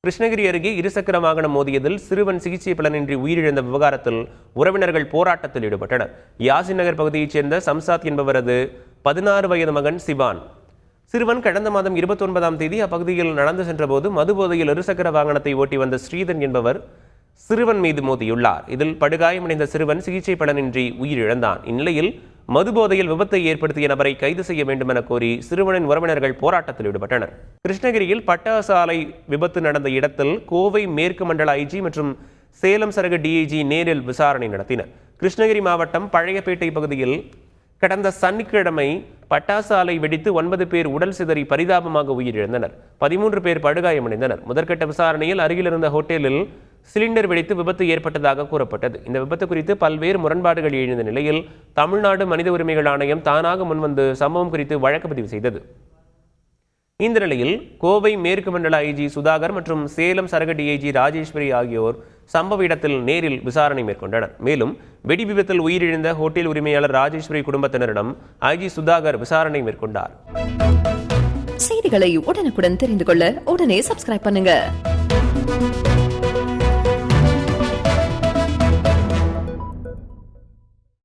கிருஷ்ணகிரி அருகே இருசக்கர வாகனம் மோதியதில் சிறுவன் சிகிச்சை பலனின்றி உயிரிழந்த விவகாரத்தில் உறவினர்கள் போராட்டத்தில் ஈடுபட்டனர். யாசின் நகர் பகுதியைச் சேர்ந்த சம்சாத் என்பவரது 16 வயது மகன் சிவான். சிறுவன் கடந்த மாதம் 29ஆம் தேதி அப்பகுதியில் நடந்து சென்றபோது மதுபோதையில் இருசக்கர வாகனத்தை ஓட்டி வந்த ஸ்ரீதன் என்பவர் சிறுவன் மீது மோதியுள்ளார். இதில் படுகாயமடைந்த சிறுவன் சிகிச்சை பலனின்றி உயிரிழந்தான். இந்நிலையில் மதுபோதையில் விபத்தை ஏற்படுத்திய நபரை கைது செய்ய வேண்டும் என கோரி சிறுவனின் உறவினர்கள் போராட்டத்தில் ஈடுபட்டனர். கிருஷ்ணகிரியில் பட்டாசு ஆலை விபத்து நடந்த இடத்தில் கோவை மேற்கு மண்டல ஐஜி மற்றும் சேலம் சரக டிஐஜி நேரில் விசாரணை நடத்தினர். கிருஷ்ணகிரி மாவட்டம் பழையப்பேட்டை பகுதியில் கடந்த சனிக்கிழமை பட்டாசு ஆலை வெடித்து 9 பேர் உடல் சிதறி பரிதாபமாக உயிரிழந்தனர். 13 பேர் படுகாயமடைந்தனர். முதற்கட்ட விசாரணையில் அருகில் இருந்த ஹோட்டலில் சிலிண்டர் வெடித்து விபத்து ஏற்பட்டதாக கூறப்பட்டது. இந்த விபத்து குறித்து பல்வேறு முரண்பாடுகள் எழுந்த நிலையில் தமிழ்நாடு மனித உரிமைகள் ஆணையம் தானாக முன்வந்து சம்பவம் குறித்து வழக்கு பதிவு செய்தது. இந்த நிலையில் கோவை மேற்கு மண்டல ஐஜி சுதாகர் மற்றும் சேலம் சரக டிஐஜி ராஜேஸ்வரி ஆகியோர் சம்பவ இடத்தில் நேரில் விசாரணை மேற்கொண்டனர். மேலும் வெடி விபத்தில் உயிரிழந்த ஹோட்டல் உரிமையாளர் ராஜேஸ்வரி குடும்பத்தினரிடம் ஐஜி சுதாகர் விசாரணை மேற்கொண்டார். செய்திகளை உடனுக்குடன் தெரிந்து கொள்ள உடனே சப்ஸ்கிரைப் பண்ணுங்க.